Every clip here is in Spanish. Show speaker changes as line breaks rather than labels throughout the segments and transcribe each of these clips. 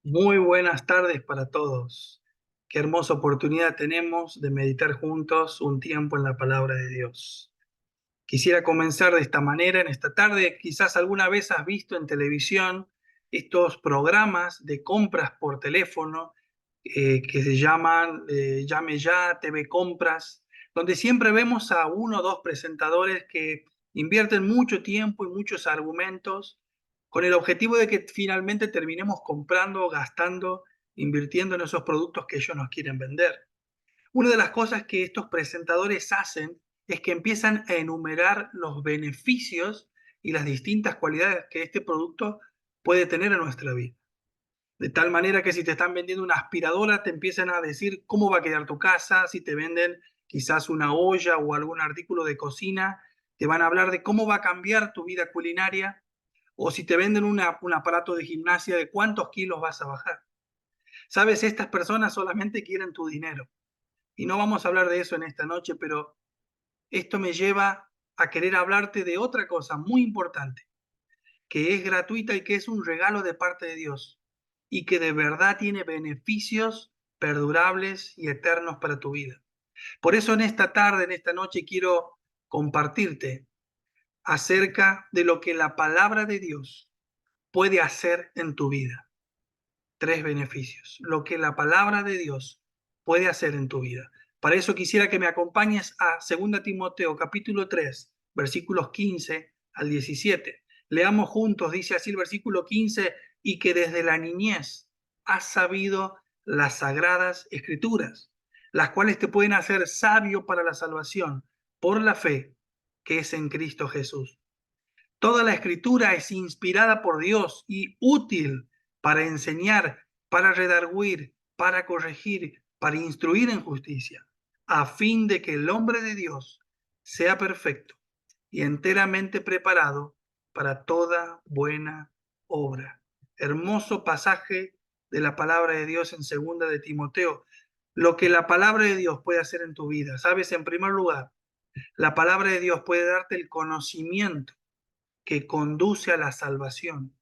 Muy buenas tardes para todos. Qué hermosa oportunidad tenemos de meditar juntos un tiempo en la palabra de Dios. Quisiera comenzar de esta manera en esta tarde. Quizás alguna vez has visto en televisión estos programas de compras por teléfono que se llaman Llame Ya, TV Compras, donde siempre vemos a uno o dos presentadores que invierten mucho tiempo y muchos argumentos con el objetivo de que finalmente terminemos comprando, gastando, invirtiendo en esos productos que ellos nos quieren vender. Una de las cosas que estos presentadores hacen es que empiezan a enumerar los beneficios y las distintas cualidades que este producto puede tener en nuestra vida. De tal manera que si te están vendiendo una aspiradora, te empiezan a decir cómo va a quedar tu casa. Si te venden quizás una olla o algún artículo de cocina, te van a hablar de cómo va a cambiar tu vida culinaria. O si te venden un aparato de gimnasia, de cuántos kilos vas a bajar. Sabes, estas personas solamente quieren tu dinero. Y no vamos a hablar de eso en esta noche, pero esto me lleva a querer hablarte de otra cosa muy importante, que es gratuita y que es un regalo de parte de Dios y que de verdad tiene beneficios perdurables y eternos para tu vida. Por eso en esta tarde, en esta noche, quiero compartirte acerca de lo que la palabra de Dios puede hacer en tu vida. Tres beneficios. Lo que la palabra de Dios puede hacer en tu vida. Para eso quisiera que me acompañes a 2 Timoteo capítulo 3, versículos 15 al 17. Leamos juntos, dice así el versículo 15, y que desde la niñez has sabido las sagradas escrituras, las cuales te pueden hacer sabio para la salvación por la fe que es en Cristo Jesús. Toda la escritura es inspirada por Dios y útil para enseñar, para redarguir, para corregir, para instruir en justicia, a fin de que el hombre de Dios sea perfecto y enteramente preparado para toda buena obra. Hermoso pasaje de la palabra de Dios en 2 Timoteo. Lo que la palabra de Dios puede hacer en tu vida. Sabes, en primer lugar, la palabra de Dios puede darte el conocimiento que conduce a la salvación.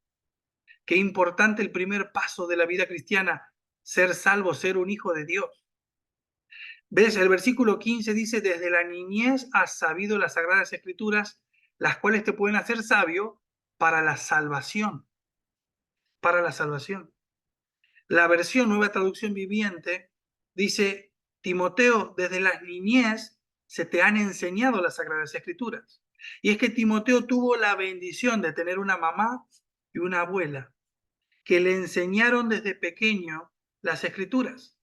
Qué importante el primer paso de la vida cristiana, ser salvo, ser un hijo de Dios. ¿Ves? El versículo 15 dice, desde la niñez has sabido las sagradas escrituras, las cuales te pueden hacer sabio para la salvación, para la salvación. La versión Nueva Traducción Viviente dice, Timoteo, desde la niñez se te han enseñado las sagradas escrituras. Y es que Timoteo tuvo la bendición de tener una mamá y una abuela que le enseñaron desde pequeño las escrituras.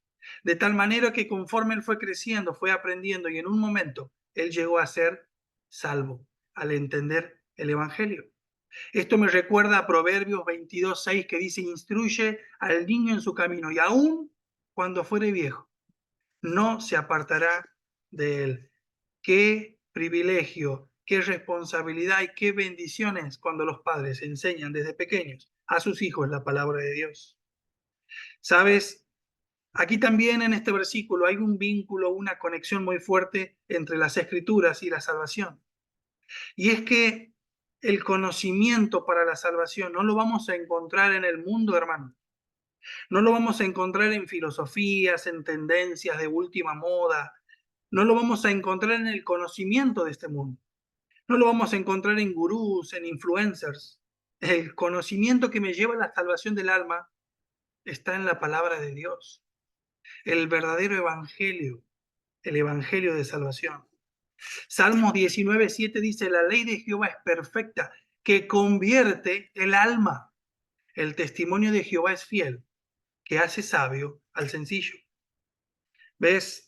De tal manera que conforme él fue creciendo, fue aprendiendo y en un momento él llegó a ser salvo al entender el Evangelio. Esto me recuerda a Proverbios 22:6 que dice, instruye al niño en su camino y aún cuando fuere viejo, no se apartará de él. Qué privilegio, qué responsabilidad y qué bendiciones cuando los padres enseñan desde pequeños a sus hijos la palabra de Dios. Sabes, aquí también en este versículo hay un vínculo, una conexión muy fuerte entre las escrituras y la salvación. Y es que el conocimiento para la salvación no lo vamos a encontrar en el mundo, hermano. No lo vamos a encontrar en filosofías, en tendencias de última moda. No lo vamos a encontrar en el conocimiento de este mundo. No lo vamos a encontrar en gurús, en influencers. El conocimiento que me lleva a la salvación del alma está en la palabra de Dios, el verdadero evangelio, el evangelio de salvación. Salmos 19:7 dice, la ley de Jehová es perfecta, que convierte el alma. El testimonio de Jehová es fiel, que hace sabio al sencillo. ¿Ves?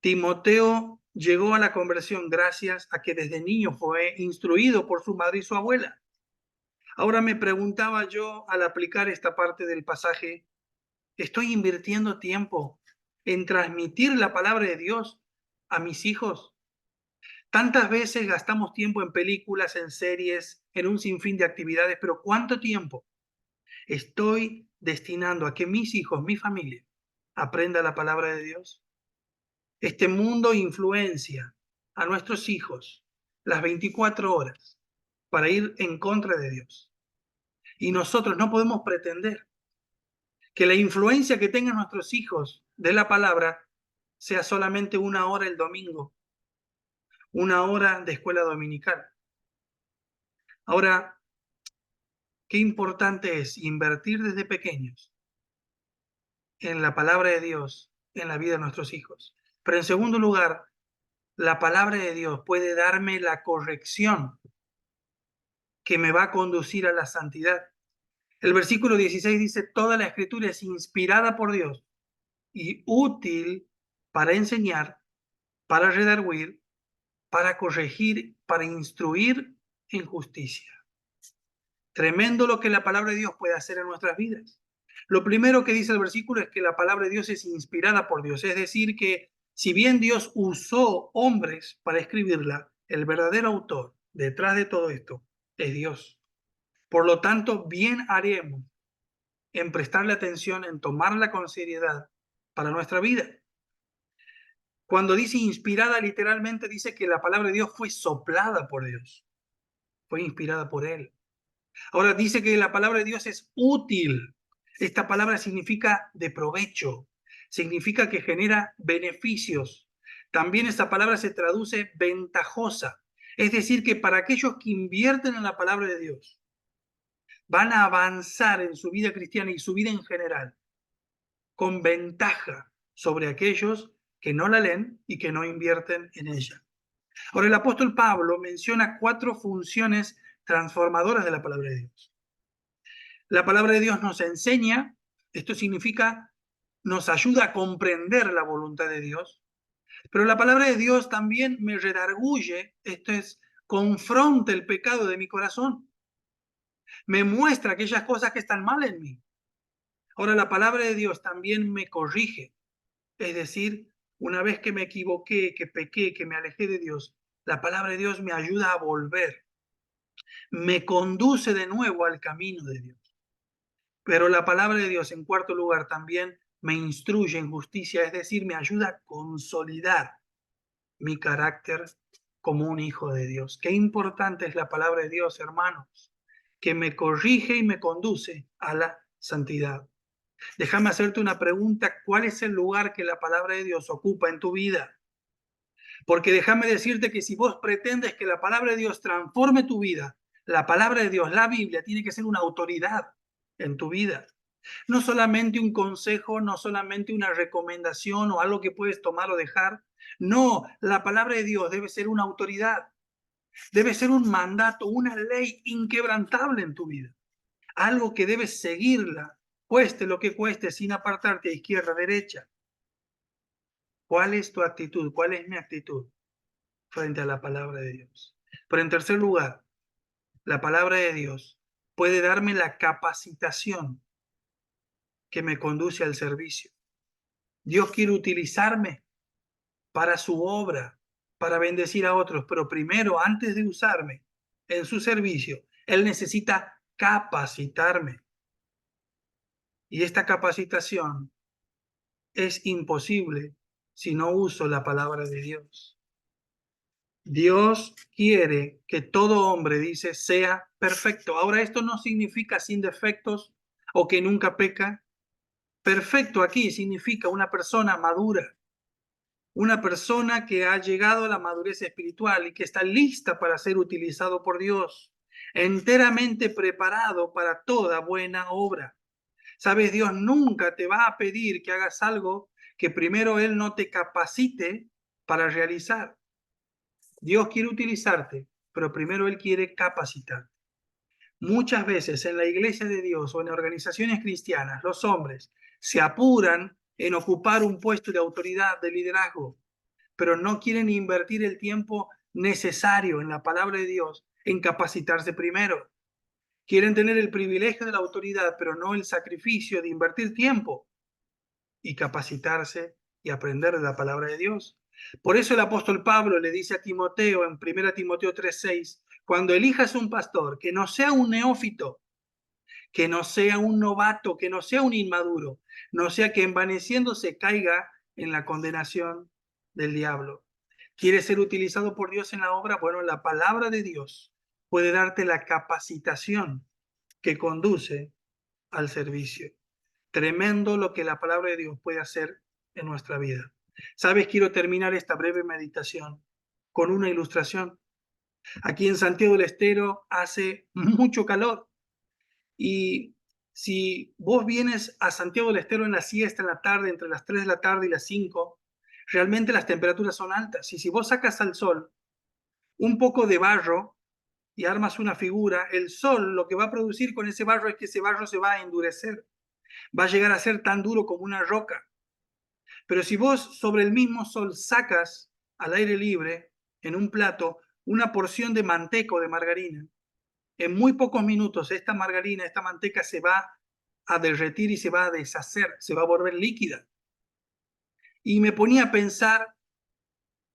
Timoteo llegó a la conversión gracias a que desde niño fue instruido por su madre y su abuela. Ahora me preguntaba yo al aplicar esta parte del pasaje, ¿estoy invirtiendo tiempo en transmitir la palabra de Dios a mis hijos? Tantas veces gastamos tiempo en películas, en series, en un sinfín de actividades, pero ¿cuánto tiempo estoy destinando a que mis hijos, mi familia, aprenda la palabra de Dios? Este mundo influencia a nuestros hijos las 24 horas para ir en contra de Dios. Y nosotros no podemos pretender Que la influencia que tengan nuestros hijos de la palabra sea solamente 1 hora el domingo, 1 hora de escuela dominical. Ahora, qué importante es invertir desde pequeños en la palabra de Dios, en la vida de nuestros hijos. Pero en segundo lugar, la palabra de Dios puede darme la corrección que me va a conducir a la santidad. El versículo 16 dice, toda la escritura es inspirada por Dios y útil para enseñar, para redarguir, para corregir, para instruir en justicia. Tremendo lo que la palabra de Dios puede hacer en nuestras vidas. Lo primero que dice el versículo es que la palabra de Dios es inspirada por Dios, es decir, que si bien Dios usó hombres para escribirla, el verdadero autor detrás de todo esto es Dios. Por lo tanto, bien haremos en prestarle atención, en tomarla con seriedad para nuestra vida. Cuando dice inspirada, literalmente dice que la palabra de Dios fue soplada por Dios, fue inspirada por Él. Ahora dice que la palabra de Dios es útil. Esta palabra significa de provecho, significa que genera beneficios. También esta palabra se traduce ventajosa, es decir, que para aquellos que invierten en la palabra de Dios, van a avanzar en su vida cristiana y su vida en general con ventaja sobre aquellos que no la leen y que no invierten en ella. Ahora, el apóstol Pablo menciona 4 funciones transformadoras de la palabra de Dios. La palabra de Dios nos enseña, esto significa, nos ayuda a comprender la voluntad de Dios, pero la palabra de Dios también me redarguye, esto es, confronta el pecado de mi corazón, me muestra aquellas cosas que están mal en mí. Ahora, la palabra de Dios también me corrige, es decir, una vez que me equivoqué, que pequé, que me alejé de Dios, la palabra de Dios me ayuda a volver, me conduce de nuevo al camino de Dios. Pero la palabra de Dios, en cuarto lugar, también me instruye en justicia, es decir, me ayuda a consolidar mi carácter como un hijo de Dios. Qué importante es la palabra de Dios, hermanos, que me corrige y me conduce a la santidad. Déjame hacerte una pregunta, ¿cuál es el lugar que la palabra de Dios ocupa en tu vida? Porque déjame decirte que si vos pretendes que la palabra de Dios transforme tu vida, la palabra de Dios, la Biblia, tiene que ser una autoridad en tu vida. No solamente un consejo, no solamente una recomendación o algo que puedes tomar o dejar. No, la palabra de Dios debe ser una autoridad, debe ser un mandato, una ley inquebrantable en tu vida. Algo que debes seguirla, cueste lo que cueste, sin apartarte a izquierda, a derecha. ¿Cuál es tu actitud? ¿Cuál es mi actitud frente a la palabra de Dios? Pero en tercer lugar, la palabra de Dios puede darme la capacitación que me conduce al servicio. Dios quiere utilizarme para su obra, para bendecir a otros, pero primero, antes de usarme en su servicio, Él necesita capacitarme. Y esta capacitación es imposible si no uso la palabra de Dios. Dios quiere que todo hombre, dice, sea perfecto. Ahora, esto no significa sin defectos o que nunca peca. Perfecto aquí significa una persona madura, una persona que ha llegado a la madurez espiritual y que está lista para ser utilizado por Dios, enteramente preparado para toda buena obra. Sabes, Dios nunca te va a pedir que hagas algo que primero Él no te capacite para realizar. Dios quiere utilizarte, pero primero Él quiere capacitarte. Muchas veces en la iglesia de Dios o en organizaciones cristianas, los hombres se apuran en ocupar un puesto de autoridad, de liderazgo, pero no quieren invertir el tiempo necesario en la palabra de Dios, en capacitarse primero. Quieren tener el privilegio de la autoridad, pero no el sacrificio de invertir tiempo y capacitarse y aprender de la palabra de Dios. Por eso el apóstol Pablo le dice a Timoteo en 1 Timoteo 3:6, cuando elijas un pastor, que no sea un neófito, que no sea un novato, que no sea un inmaduro, no sea que envaneciéndose caiga en la condenación del diablo. ¿Quieres ser utilizado por Dios en la obra? Bueno, la palabra de Dios puede darte la capacitación que conduce al servicio. Tremendo lo que la palabra de Dios puede hacer en nuestra vida. ¿Sabes? Quiero terminar esta breve meditación con una ilustración. Aquí en Santiago del Estero hace mucho calor y si vos vienes a Santiago del Estero en la siesta, en la tarde, entre las 3 de la tarde y las 5, realmente las temperaturas son altas. Y si vos sacas al sol un poco de barro y armas una figura, el sol lo que va a producir con ese barro es que ese barro se va a endurecer, va a llegar a ser tan duro como una roca. Pero si vos sobre el mismo sol sacas al aire libre, en un plato, una porción de manteca o de margarina, en muy pocos minutos esta margarina, esta manteca se va a derretir y se va a deshacer, se va a volver líquida. Y me ponía a pensar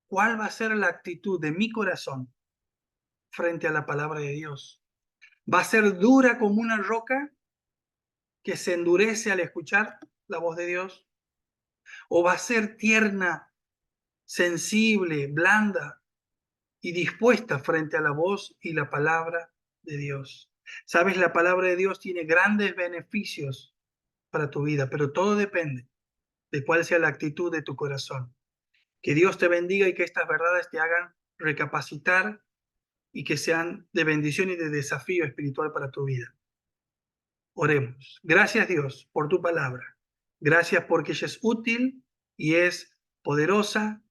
cuál va a ser la actitud de mi corazón frente a la palabra de Dios. ¿Va a ser dura como una roca que se endurece al escuchar la voz de Dios? ¿O va a ser tierna, sensible, blanda y dispuesta frente a la voz y la palabra de Dios? Sabes, la palabra de Dios tiene grandes beneficios para tu vida, pero todo depende de cuál sea la actitud de tu corazón. Que Dios te bendiga y que estas verdades te hagan recapacitar y que sean de bendición y de desafío espiritual para tu vida. Oremos. Gracias, Dios, por tu palabra. Gracias porque ella es útil y es poderosa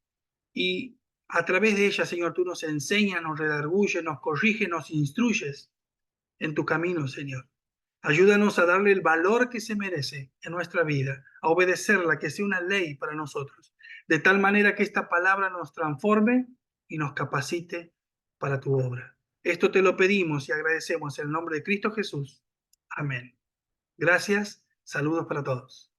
y a través de ella, Señor, tú nos enseñas, nos redarguyes, nos corriges, nos instruyes en tu camino, Señor. Ayúdanos a darle el valor que se merece en nuestra vida, a obedecerla, que sea una ley para nosotros, de tal manera que esta palabra nos transforme y nos capacite para tu obra. Esto te lo pedimos y agradecemos en el nombre de Cristo Jesús. Amén. Gracias. Saludos para todos.